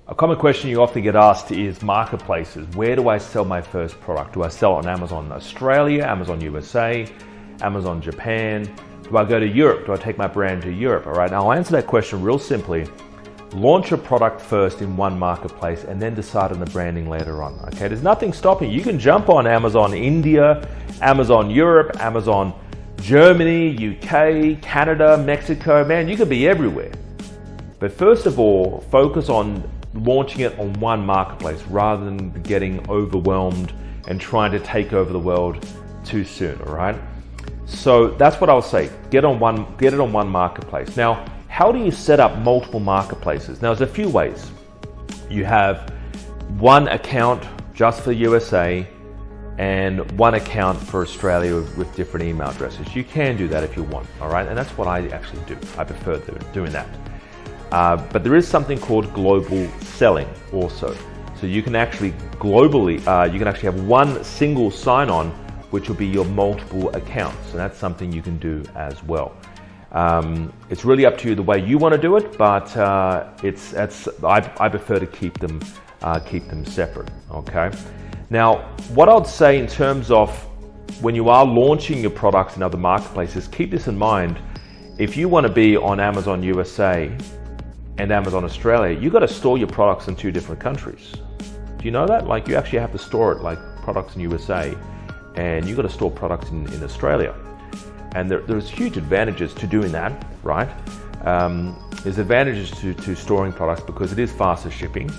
A common question you often get asked is marketplaces. Where do I sell my first product? Do I sell it on Amazon Australia, Amazon USA, Amazon Japan? Do I go to Europe? Do I take my brand to Europe? All right, now I'll answer that question real simply. Launch a product first in one marketplace and then decide on the branding later on. Okay, there's nothing stopping you. You can jump on Amazon India, Amazon Europe, Amazon Germany, UK, Canada, Mexico. Man, you could be everywhere. But first of all, focus on launching it on one marketplace rather than getting overwhelmed and trying to take over the world too soon, all right? So that's what I'll say, get it on one marketplace. Now, how do you set up multiple marketplaces? Now, there's a few ways. You have one account just for USA and one account for Australia with different email addresses. You can do that if you want, all right? And that's what I actually do. I prefer doing that. But there is something called global selling also. So you can actually globally, you can actually have one single sign-on, which will be your multiple accounts. And that's something you can do as well. It's really up to you the way you want to do it, but I prefer to keep them separate. Okay. Now, what I'd say in terms of when you are launching your products in other marketplaces, keep this in mind. If you want to be on Amazon USA and Amazon Australia, you got to store your products in two different countries. Do you know that? Like, you actually have to store it, like products in USA, and you got to store products in Australia. And there's huge advantages to doing that, right? There's advantages to storing products because it is faster shipping,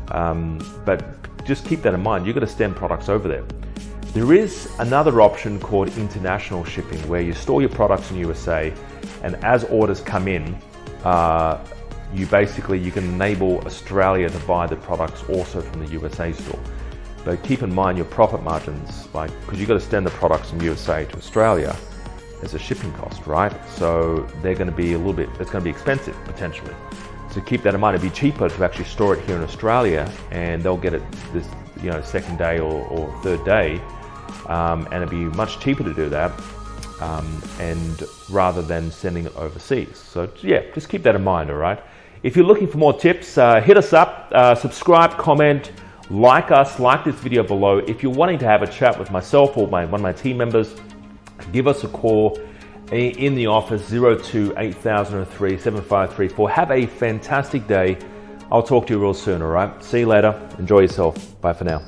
but just keep that in mind. You've got to send products over there. There is another option called international shipping, where you store your products in USA, and as orders come in, you can enable Australia to buy the products also from the USA store. But keep in mind your profit margins, because you've got to send the products from USA to Australia. There's a shipping cost, right? So they're going to be it's going to be expensive potentially. So keep that in mind. It'd be cheaper to actually store it here in Australia, and they'll get it this, second day or third day, and it'd be much cheaper to do that, and rather than sending it overseas. So yeah, just keep that in mind, all right? If you're looking for more tips, hit us up, subscribe, comment, like this video below. If you're wanting to have a chat with myself or one of my team members, give us a call in the office, 02-8003-7534. Have a fantastic day. I'll talk to you real soon, all right? See you later. Enjoy yourself. Bye for now.